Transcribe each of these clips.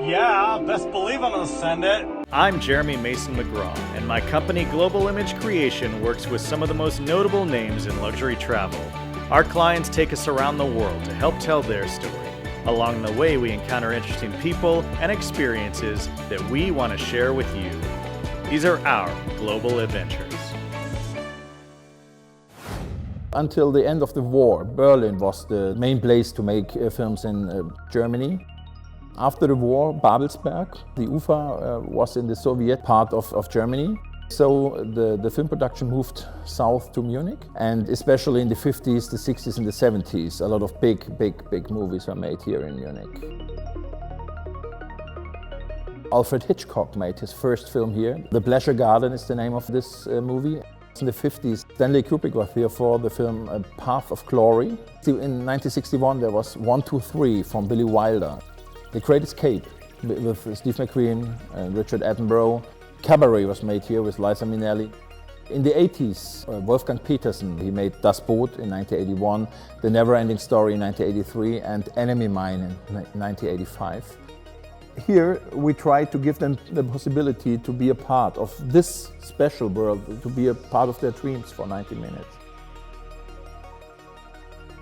Yeah, best believe I'm gonna send it. I'm Jeremy Mason McGraw, and my company Global Image Creation works with some of the most notable names in luxury travel. Our clients take us around the world to help tell their story. Along the way, we encounter interesting people and experiences that we want to share with you. These are our global adventures. Until the end of the war, Berlin was the main place to make films in Germany. After the war, Babelsberg, the Ufer, was in the Soviet part of Germany. So the film production moved south to Munich, and especially in the 50s, the 60s and the 70s, a lot of big movies were made here in Munich. Alfred Hitchcock made his first film here. The Pleasure Garden is the name of this movie. In the 50s, Stanley Kubrick was here for the film Path of Glory. In 1961, there was 1, 2, 3 from Billy Wilder. The Great Escape with Steve McQueen and Richard Attenborough. Cabaret was made here with Liza Minnelli. In the 80s, Wolfgang Petersen, he made Das Boot in 1981, The NeverEnding Story in 1983, and Enemy Mine in 1985. Here we try to give them the possibility to be a part of this special world, to be a part of their dreams for 90 minutes.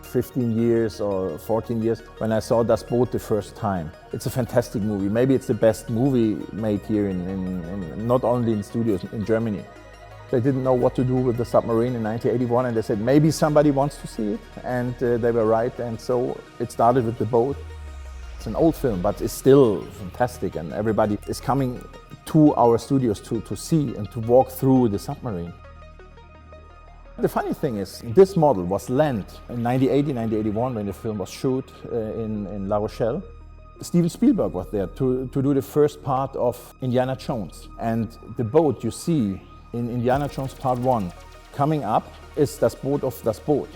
15 years or 14 years when I saw Das Boot the first time. It's a fantastic movie. Maybe it's the best movie made here, not only in studios in Germany. They didn't know what to do with the submarine in 1981, and they said maybe somebody wants to see it, and they were right, and so it started with the boat. It's an old film, but it's still fantastic, and everybody is coming to our studios to see and to walk through the submarine. The funny thing is, this model was lent in 1980, 1981 when the film was shot in La Rochelle. Steven Spielberg was there to do the first part of Indiana Jones. And the boat you see in Indiana Jones Part 1 coming up is Das Boot of Das Boot.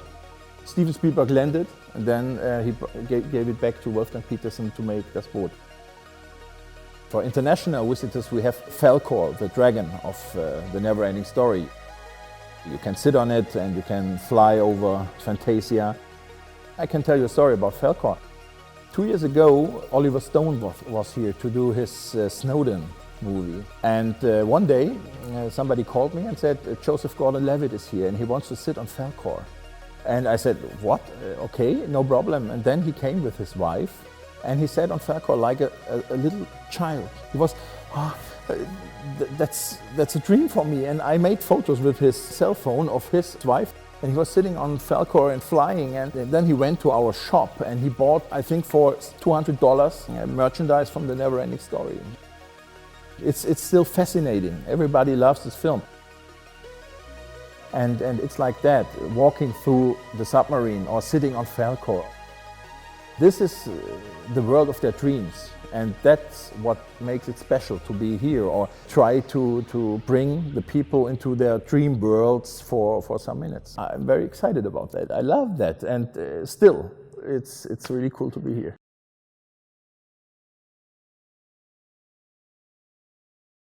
Steven Spielberg landed, and then he gave it back to Wolfgang Petersen to make Das Boot. For international visitors, we have Falkor, the dragon of the NeverEnding Story. You can sit on it and you can fly over Fantasia. I can tell you a story about Falkor. 2 years ago, Oliver Stone was here to do his Snowden movie. And one day, somebody called me and said, Joseph Gordon-Levitt is here and he wants to sit on Falkor. And I said, what? Okay, no problem. And then he came with his wife and he sat on Falkor like a little child. He was, that's a dream for me. And I made photos with his cell phone of his wife. And he was sitting on Falkor and flying. And then he went to our shop and he bought, I think for $200, merchandise from the NeverEnding Story. It's still fascinating. Everybody loves this film. And it's like that, walking through the submarine or sitting on Falkor. This is the world of their dreams, and that's what makes it special to be here or try to bring the people into their dream worlds for some minutes. I'm very excited about that. I love that, and still, it's really cool to be here.